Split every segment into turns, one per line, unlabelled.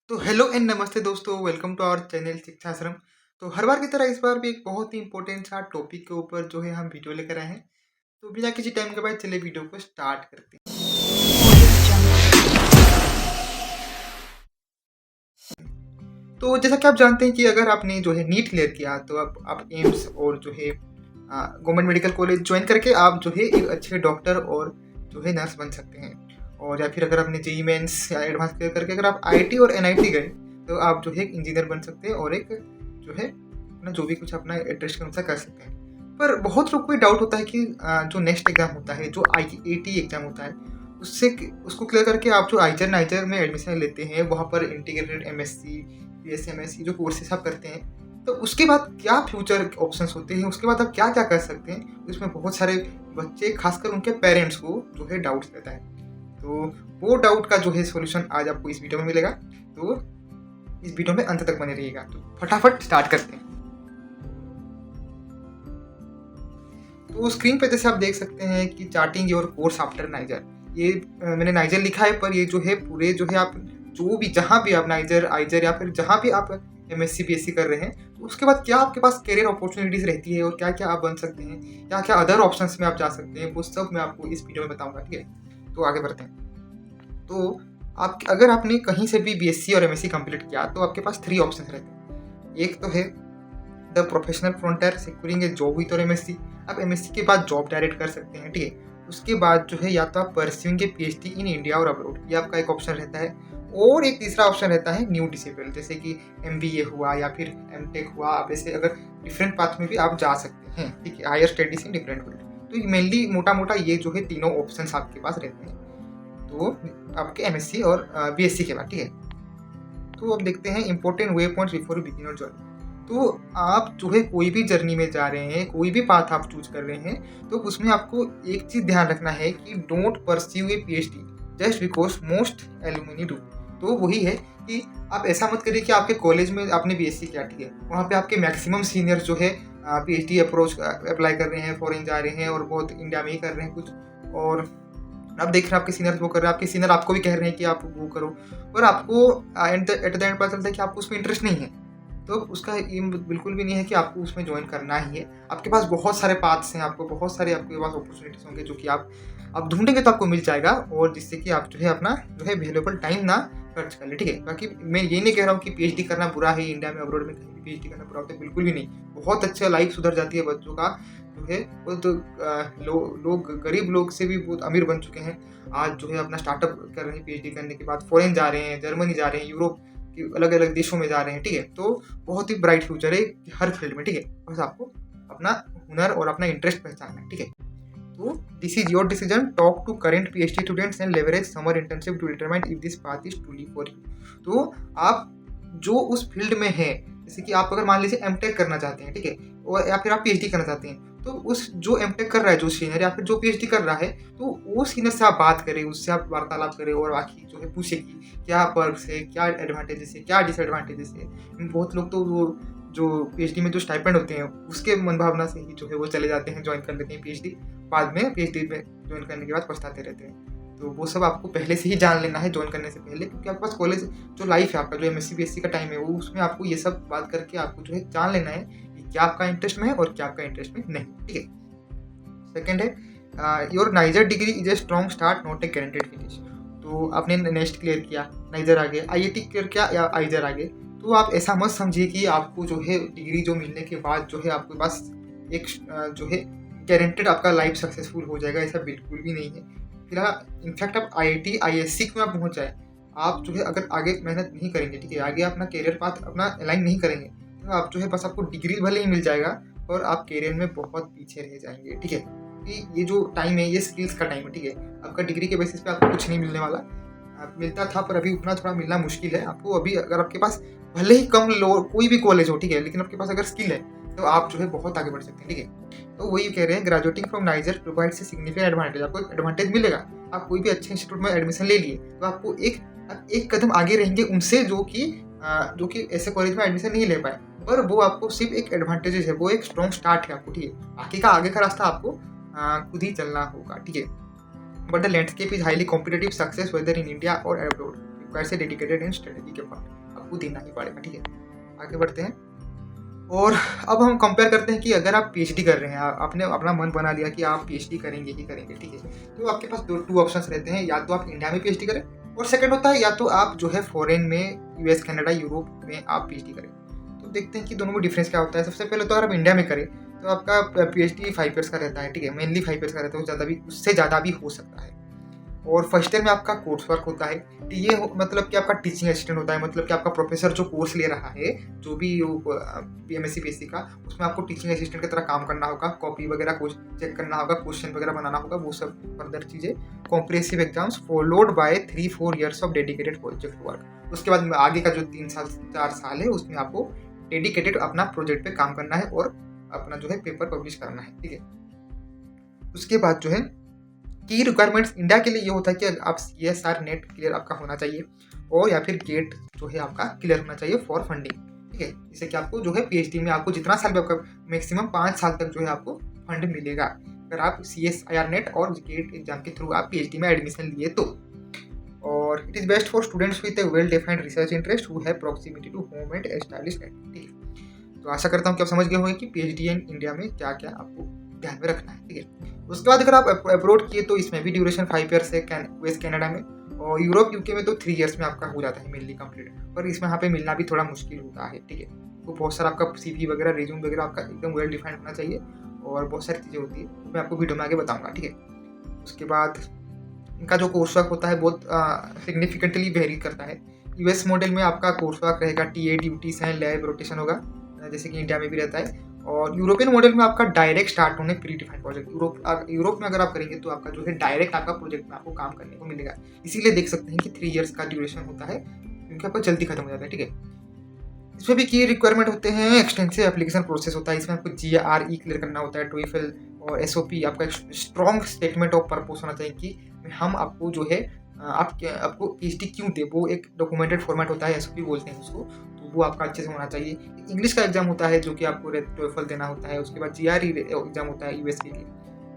तो hello and नमस्ते दोस्तों, वेलकम टू आवर चैनल शिक्षा आश्रम। तो हर बार की तरह इस बार भी एक बहुत ही इंपॉर्टेंट सा टॉपिक के ऊपर जो है हम वीडियो लेकर आए हैं। तो बिना किसी टाइम के बाद चले वीडियो को स्टार्ट करते हैं। तो जैसा कि आप जानते हैं कि अगर आपने जो है नीट क्लियर किया तो आप एम्स और जो है गवर्नमेंट मेडिकल कॉलेज ज्वाइन करके आप जो है एक अच्छे डॉक्टर और जो है नर्स बन सकते हैं। और या फिर अगर आपने जेई मेंस या एडवांस क्लियर करके अगर आप आईआईटी और एनआईटी गए तो आप जो है एक इंजीनियर बन सकते हैं और एक जो है अपना जो भी कुछ अपना इंटरेस्ट के अनुसार कर सकते हैं। पर बहुत लोग को डाउट होता है कि जो नेक्स्ट एग्जाम होता है, जो आईआईटी एग्जाम होता है, उससे उसको क्लियर करके आप जो आइजर नाइजर में एडमिशन लेते हैं, वहाँ पर इंटीग्रेटेड एमएससी बीएसएमएससी जो कोर्सेस आप करते हैं, तो उसके बाद क्या फ्यूचर ऑप्शंस होते हैं, उसके बाद आप क्या क्या कर सकते हैं। इसमें बहुत सारे बच्चे, खासकर उनके पेरेंट्स को जो है डाउट्स रहता है। तो वो डाउट का जो है सॉल्यूशन आज आपको इस वीडियो में मिलेगा। तो इस वीडियो में अंत तक बने रहिएगा। तो फटाफट स्टार्ट करते हैं। तो स्क्रीन पे जैसे आप देख सकते हैं कि charting your course after niger, ये मैंने नाइजर लिखा है, पर ये जो है पूरे जो है आप जो भी जहाँ भी आप नाइजर आइजर या फिर जहाँ भी आप एमएससी बीएससी कर रहे हैं, तो उसके बाद क्या आपके पास करियर अपॉर्चुनिटीज रहती है और क्या क्या आप बन सकते हैं, क्या क्या अदर ऑप्शंस में आप जा सकते हैं, वो सब मैं आपको इस वीडियो में बताऊंगा। ठीक है, तो आगे बढ़ते हैं। तो आप अगर आपने कहीं से भी बीएससी और एमएससी कंप्लीट किया तो आपके पास 3 ऑप्शन रहते हैं। एक तो है the professional frontier securing A job with और एमएससी, आप एमएससी के बाद जॉब डायरेक्ट कर सकते हैं। ठीक है, उसके बाद जो है या तो आप pursuing A PhD in India और अब्रॉड, ये आपका एक ऑप्शन रहता है। और एक तीसरा ऑप्शन रहता है न्यू डिसिप्लिन, जैसे कि एमबीए हुआ या फिर एमटेक हुआ। आप ऐसे अगर डिफरेंट पाथ में भी आप जा सकते हैं। ठीक है, higher studies in different field. तो मेनली मोटा मोटा ये जो है तीनों ऑप्शन आपके पास रहते हैं, तो आपके एमएससी और बीएससी के बाद। ठीक है, तो अब देखते हैं important way points before you begin your journey. तो आप जो है कोई भी जर्नी में जा रहे हैं, कोई भी पाथ आप चूज कर रहे हैं, तो उसमें आपको एक चीज ध्यान रखना है कि don't pursue A PhD just because most alumni do. तो वही है कि आप ऐसा मत करिए कि आपके कॉलेज में आपने बीएससी किया, ठीक है, वहाँ पे आपके मैक्सिमम सीनियर जो है पीएचडी अप्रोच अप्लाई कर रहे हैं, फॉरेन जा रहे हैं और बहुत इंडिया में ही कर रहे हैं कुछ। और आप देख रहे हैं आपके सीनियर वो कर रहे हैं, आपके सीनियर आपको भी कह रहे हैं कि आप वो करो, और आपको एट द एंड पता चलता है कि आपको उसमें इंटरेस्ट नहीं है। तो उसका एम बिल्कुल भी नहीं है कि आपको उसमें ज्वाइन करना ही है। आपके पास बहुत सारे पाथ्स हैं, आपको बहुत सारे आपके पास अपॉर्चुनिटीज होंगे जो कि आप ढूंढेंगे तो आपको मिल जाएगा, और जिससे कि आप जो है अपना जो है वैल्यूएबल टाइम ना खर्च कर ले। ठीक है, बाकी मैं ये नहीं कह रहा हूँ कि पीएचडी करना बुरा है, इंडिया में अब्रॉड में कहीं भी पीएचडी करना बुरा होता है, बिल्कुल भी नहीं। बहुत अच्छा, लाइफ सुधर जाती है बच्चों का जो है। वो तो लोग गरीब लोग से भी बहुत अमीर बन चुके हैं आज, जो है अपना स्टार्टअप कर रहे हैं पीएचडी करने के बाद, फॉरेन जा रहे हैं, जर्मनी जा रहे हैं, यूरोप के अलग अलग देशों में जा रहे हैं। ठीक है, तो बहुत ही ब्राइट फ्यूचर है हर फील्ड में। ठीक है, बस आपको अपना हुनर और अपना इंटरेस्ट पहचानना है। ठीक है, तो this is your decision. Talk to current PhD students and leverage summer internship to determine if this path is truly for you. तो आप जो उस फील्ड में है, जैसे कि आप अगर मान लीजिए एमटेक करना चाहते हैं, ठीक है, और या फिर आप पीएचडी करना चाहते हैं, तो उस जो एमटेक कर रहा है जो सीनियर या फिर जो पीएचडी कर रहा है, तो वो सीनियर से आप बात करें, उससे आप वार्तालाप करें और बाकी जो है पूछे कि क्या पर्क्स है, क्या एडवांटेजेस है, क्या डिसएडवांटेजेस है। बहुत लोग तो वो जो पीएचडी में जो स्टाइपेंड होते हैं उसके मन भावना से ही जो है वो चले जाते हैं, ज्वाइन कर लेते हैं पीएचडी, बाद में पीएचडी में ज्वाइन करने के बाद पछताते रहते हैं। तो वो सब आपको पहले से ही जान लेना है ज्वाइन करने से पहले, क्योंकि आपके पास कॉलेज जो लाइफ है आपका, जो एमएससी बीएससी का टाइम है, वो उसमें आपको ये सब बात करके आपको जो है जान लेना है कि क्या आपका इंटरेस्ट में है और क्या आपका इंटरेस्ट में नहीं। ठीक है, सेकेंड है your niger degree is a strong start not a guaranteed finish. तो आपने नेक्स्ट क्लियर किया, नाइजर आगे, आईआईटी क्लियर किया या आइजर आगे, तो आप ऐसा मत समझिए कि आपको जो है डिग्री जो मिलने के बाद जो है आपके पास एक जो है गारंटेड आपका लाइफ सक्सेसफुल हो जाएगा, ऐसा बिल्कुल भी नहीं है। फिलहाल इनफैक्ट आप आईआईटी आईएससी में आप पहुंच जाए, आप जो है अगर आगे मेहनत नहीं करेंगे, ठीक है, आगे अपना करियर पाथ अपना अलाइन नहीं करेंगे, तो आप जो है बस आपको डिग्री भले ही मिल जाएगा और आप करियर में बहुत पीछे रह जाएंगे। ठीक है, कि ये जो टाइम है ये स्किल्स का टाइम है। ठीक है, आपका डिग्री के बेसिस पे आपको कुछ नहीं मिलने वाला। मिलता था पर अभी उतना थोड़ा मिलना मुश्किल है आपको। अभी अगर आपके पास भले ही कम लो कोई भी कॉलेज हो, ठीक है, लेकिन आपके पास अगर स्किल है तो आप जो है बहुत आगे बढ़ सकते हैं। ठीक है, तो वही कह रहे हैं, graduating from niger provides a significant advantage. आपको एक एडवांटेज मिलेगा, आप कोई भी अच्छे इंस्टीट्यूट में एडमिशन ले लिए तो आपको एक कदम आगे रहेंगे उनसे जो कि ऐसे कॉलेज में एडमिशन नहीं ले पाए, पर वो आपको सिर्फ एक एडवांटेजेस है, वो एक स्ट्रॉन्ग स्टार्ट है आपको। ठीक है, बाकी का आगे का रास्ता आपको खुद ही चलना होगा। ठीक है, but the landscape is highly competitive, success whether in India और abroad requires a dedicated and strategic effort, आपको देना ही पड़ेगा। ठीक है, आगे बढ़ते हैं। और अब हम कंपेयर करते हैं कि अगर आप पीएचडी कर रहे हैं, आपने अपना मन बना लिया कि आप पीएचडी करेंगे ही करेंगे, ठीक है, तो आपके पास टू ऑप्शंस रहते हैं, या तो आप इंडिया में पीएचडी करें, और सेकंड होता है या तो आप जो है फॉरेन में यूएस, कनाडा, यूरोप में आप पीएचडी करें। तो देखते हैं कि दोनों में डिफरेंस क्या होता है। सबसे पहले तो अगर आप इंडिया में करें तो आपका पीएचडी 5 ईयर्स का रहता है, ठीक है, मेनली 5 ईयर्स का रहता है, उससे ज़्यादा भी हो सकता है। और फर्स्ट ईयर में आपका कोर्स वर्क होता है, तो ये मतलब कि आपका टीचिंग असिस्टेंट होता है, मतलब कि आपका प्रोफेसर जो कोर्स ले रहा है, जो भी एमएससी बीएससी का, उसमें आपको टीचिंग असिस्टेंट की तरह काम करना होगा, कॉपी वगैरह कुछ चेक करना होगा, क्वेश्चन वगैरह बनाना होगा, वो सब फर्दर चीज़ें। Comprehensive exams followed by 3-4 years of dedicated project work. उसके बाद आगे का जो 3-4 साल है उसमें आपको डेडिकेटेड अपना प्रोजेक्ट पे काम करना है और अपना जो है पेपर पब्लिश करना है, ठीक है। उसके बाद जो है की रिक्वायरमेंट्स इंडिया के लिए ये होता है कि आप CSR नेट क्लियर आपका होना चाहिए, और या फिर गेट जो है आपका क्लियर होना चाहिए फॉर फंडिंग, ठीक है। जिससे कि आपको जो है पीएचडी में आपको जितना साल भी आपका मैक्सिमम 5 साल तक जो है आपको फंड मिलेगा, अगर आप CSIR नेट और गेट एग्जाम के थ्रू आप पीएचडी में एडमिशन लिए तो। और it is best for students with a well defined research interest who have proximity to home and established NET, ठीक है। तो आशा करता हूँ कि आप समझ गए होंगे कि पीएचडी इन इंडिया में क्या क्या आपको ध्यान में रखना है, ठीक है। उसके बाद अगर आप अब्रॉड किए तो इसमें भी ड्यूरेशन 5 ईयर्स है यूएस कनाडा में, और यूरोप यूके में तो 3 ईयर्स में आपका हो जाता है मेनली कंप्लीट, पर इसमें यहाँ पे मिलना भी थोड़ा मुश्किल होता है, ठीक है। तो बहुत सारा आपका CV वगैरह, रिज्यूम वगैरह आपका एकदम वेल डिफाइंड होना चाहिए, और बहुत सारी चीज़ें होती है, मैं आपको वीडियो में आगे बताऊँगा, ठीक है। उसके बाद इनका जो कोर्स वर्क होता है बहुत सिग्निफिकेंटली वेरी करता है। यूएस मॉडल में आपका कोर्स वर्क रहेगा, TA ड्यूटीज हैं, लैब रोटेशन होगा, जैसे कि इंडिया में भी रहता है। और यूरोपियन मॉडल में आपका डायरेक्ट स्टार्ट होने प्री डिफाइंड प्रोजेक्ट, यूरोप में अगर आप करेंगे तो आपका जो है डायरेक्ट आपका प्रोजेक्ट में आपको काम करने को मिलेगा। इसीलिए देख सकते हैं कि 3 ईयर्स का ड्यूरेशन होता है, क्योंकि आपको जल्दी खत्म हो जाता है, ठीक है। इसमें भी की रिक्वायरमेंट होते हैं, एक्सटेंसिव एप्लीकेशन प्रोसेस होता है, इसमें आपको GRE क्लियर करना होता है, TOEFL और SOP, आपका स्ट्रॉन्ग स्टेटमेंट ऑफ पर्पस होना चाहिए कि हम आपको जो है आपको PhD क्यों दे, वो एक डॉक्यूमेंटेड फॉर्मेट होता है, SOP बोलते हैं उसको, तो वो आपका अच्छे से होना चाहिए। इंग्लिश का एग्जाम होता है जो कि आपको TOEFL देना होता है, उसके बाद GRE एग्जाम होता है यूएस के लिए,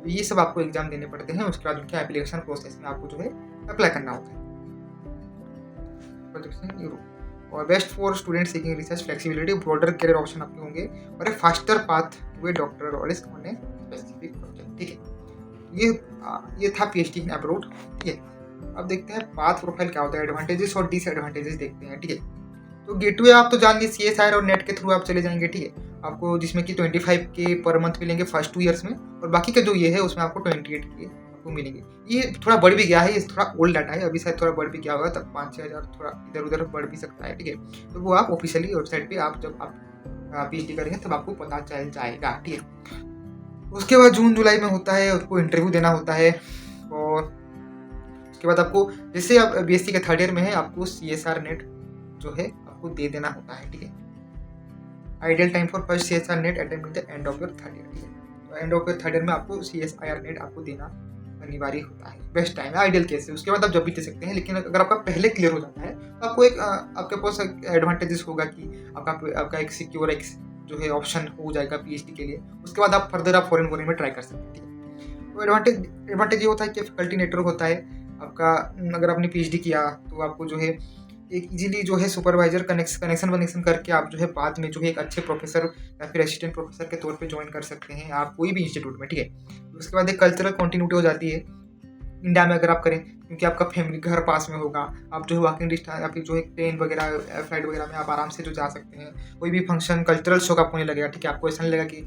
तो ये सब आपको एग्जाम देने पड़ते हैं। उसके बाद उनके एप्लीकेशन प्रोसेस में आपको जो है अप्लाई करना होता है। और best for student seeking research flexibility, broader career option आपके होंगे, और a faster path to a doctor और स्पेसिफिक प्रोजेक्ट, ठीक है। ये था PhD इन अब्रॉड, ठीक है। अब देखते हैं पाथ प्रोफाइल क्या होता है, एडवांटेजेस और डिसएडवांटेजेस देखते हैं, ठीक है। तो गेटवे आप तो जान लीजिए, CSIR और नेट के थ्रू आप चले जाएंगे, ठीक है, आपको जिसमें कि 25K पर मंथ मिलेंगे फर्स्ट 2 ईयर्स में, और बाकी का जो ये है उसमें आपको 28K आपको मिलेंगे। ये थोड़ा बढ़ भी गया है, ये थोड़ा ओल्ड डाटा है, अभी शायद थोड़ा बढ़ भी गया होगा, तब 5-6 हज़ार थोड़ा इधर उधर बढ़ भी सकता है, ठीक है। तो वो आप ऑफिशियली वेबसाइट पर आप जब आप PhD करेंगे तब आपको पता चल जाएगा, ठीक है। उसके बाद जून जुलाई में होता है, उसको इंटरव्यू देना होता है, और उसके बाद आपको जैसे आप BSc के 3rd ईयर में है, आपको CSR नेट जो है आपको दे देना होता है, ठीक है। Ideal time for first CSR net attempt at the end of your 3rd year, ठीक है। तो end of your 3rd year में आपको CSIR नेट आपको देना अनिवार्य होता है, बेस्ट टाइम है आइडियल केस है। उसके बाद आप जब भी दे सकते हैं, लेकिन अगर आपका पहले क्लियर हो जाता है तो आपको एक आपके पास एडवांटेजेस होगा कि आपका एक सिक्योर एक जो है ऑप्शन हो जाएगा PhD के लिए। उसके बाद आप फर्दर आप फॉरेन में ट्राई कर सकते हैं, ठीक है। तो एडवांटेज ये होता है कि फैकल्टी नेटवर्क होता है आपका, अगर आपने PhD किया तो आपको जो है एक इजीली जो है सुपरवाइजर कनेक्शन करके आप जो है बाद में जो है एक अच्छे प्रोफेसर या फिर असिस्टेंट प्रोफेसर के तौर पे ज्वाइन कर सकते हैं आप कोई भी इंस्टीट्यूट में, ठीक है। उसके बाद एक कल्चरल कंटिन्यूटी हो जाती है इंडिया में अगर आप करें, क्योंकि आपका फैमिली घर पास में होगा, आप जो है वॉकिंग डिस्टेंस या फिर जो है ट्रेन वगैरह फ्लाइट वगैरह में आप आराम से जो जा सकते हैं। कोई भी फंक्शन कल्चरल शौक आपको नहीं लगेगा, ठीक है। आपको ऐसा नहीं लगेगा कि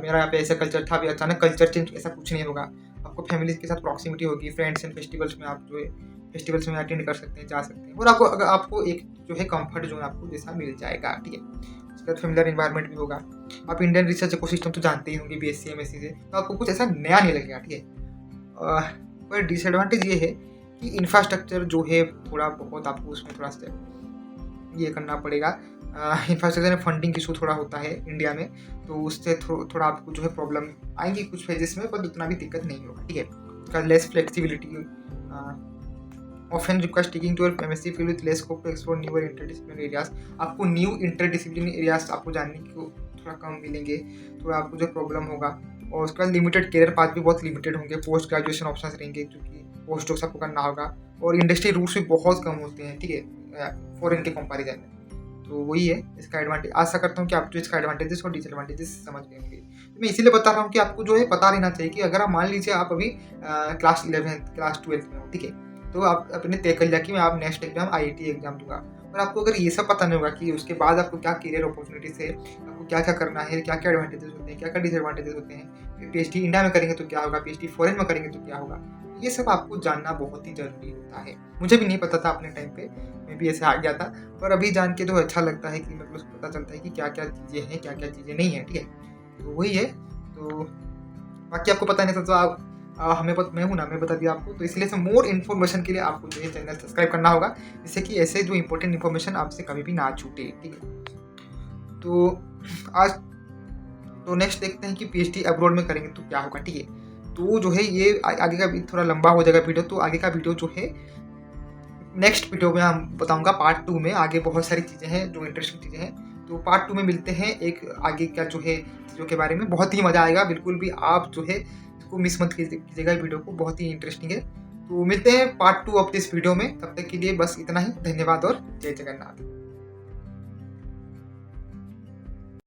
मेरा यहाँ पे ऐसा कल्चर था, अभी अचानक कल्चर चेंज, ऐसा कुछ नहीं होगा। आपको फैमिली के साथ प्रॉक्सिमिटी होगी, फ्रेंड्स एंड फेस्टिवल्स में आप जो है फेस्टिवल्स में अटेंड कर सकते हैं, जा सकते हैं, और आपको एक जो है कंफर्ट जोन आपको जैसा मिल जाएगा, ठीक है। उसके बाद फेमिलियर इन्वायरमेंट भी होगा। आप इंडियन रिसर्च इकोसिस्टम तो जानते ही होंगे BSc MSc से, तो आपको कुछ ऐसा नया नहीं लगेगा, ठीक है। पर डिसएडवांटेज ये है कि इंफ्रास्ट्रक्चर जो है थोड़ा बहुत आपको उसमें थोड़ा सा ये करना पड़ेगा। इंफ्रास्ट्रक्चर में फंडिंग इशू थोड़ा होता है इंडिया में, तो उससे थोड़ा आपको जो है प्रॉब्लम आएंगी कुछ फेजेस में, पर उतना भी दिक्कत नहीं होगा, ठीक है। उसका less flexibility, often requires sticking to your MSc field with less scope to explore newer interdisciplinary areas। आपको न्यू इंटरडिसिप्लिनरी एरियाज आपको जानने को थोड़ा कम मिलेंगे, थोड़ा आपको जो प्रॉब्लम होगा। और उसका लिमिटेड करियर पाथ भी बहुत लिमिटेड होंगे, पोस्ट ग्रेजुएशन ऑप्शंस रहेंगे, क्योंकि पोस्ट डॉक्स आपको करना होगा, और इंडस्ट्री रूट्स भी बहुत कम होते हैं, ठीक है, फॉरेन के कंपैरिजन में। तो वही है इसका एडवांटेज। आशा करता हूँ कि आप जो इसका एडवांटेजेस और डिसएडवांटेजेस समझ गए होंगे। तो मैं इसीलिए बता रहा हूँ कि आपको जो है पता रहना चाहिए कि अगर आप मान लीजिए आप अभी क्लास 11th क्लास 12th में हो, ठीक है, तो आप अपने तय कर लिया कि मैं आप नेक्स्ट एग्जाम IIT एग्जाम दूंगा, और आपको अगर ये सब पता नहीं होगा कि उसके बाद आपको क्या करियर अपॉर्चुनिटीज है, आपको क्या क्या करना है, क्या क्या एडवांटेजेस होते हैं, क्या क्या डिसएडवांटेजेस होते हैं, PhD इंडिया में करेंगे तो क्या होगा, PhD फॉरेन में करेंगे तो क्या होगा, ये सब आपको जानना बहुत ही जरूरी होता है। मुझे भी नहीं पता था अपने टाइम पे, मैं भी ऐसे आ गया था, पर अभी जान के तो अच्छा लगता है कि मतलब पता चलता है कि क्या क्या चीज़ें हैं, क्या क्या चीज़ें नहीं हैं, ठीक है। तो वही है। तो बाकी आपको पता नहीं था तो आप मैं हूँ ना, मैं बता दिया आपको। तो इसलिए से मोर इन्फॉर्मेशन के लिए आपको जो है चैनल सब्सक्राइब करना होगा, जिससे कि ऐसे जो इंपॉर्टेंट इन्फॉर्मेशन आपसे कभी भी ना छूटे, ठीक है। तो आज तो नेक्स्ट देखते हैं कि PhD अब्रॉड में करेंगे तो क्या होगा, ठीक है। तो जो है ये आगे का थोड़ा लंबा हो जाएगा वीडियो, तो आगे का वीडियो जो है नेक्स्ट वीडियो में हम बताऊंगा पार्ट 2 में। आगे बहुत सारी चीज़ें हैं जो इंटरेस्टिंग चीज़ें हैं, तो पार्ट 2 में मिलते हैं। एक आगे का जो है चीज़ों के बारे में बहुत ही मज़ा आएगा, बिल्कुल भी आप जो है इसको मिस मत कीजिएगा, वीडियो को बहुत ही इंटरेस्टिंग है। तो मिलते हैं पार्ट 2 ऑफ दिस वीडियो में, तब तक के लिए बस इतना ही। धन्यवाद और जय जगन्नाथ।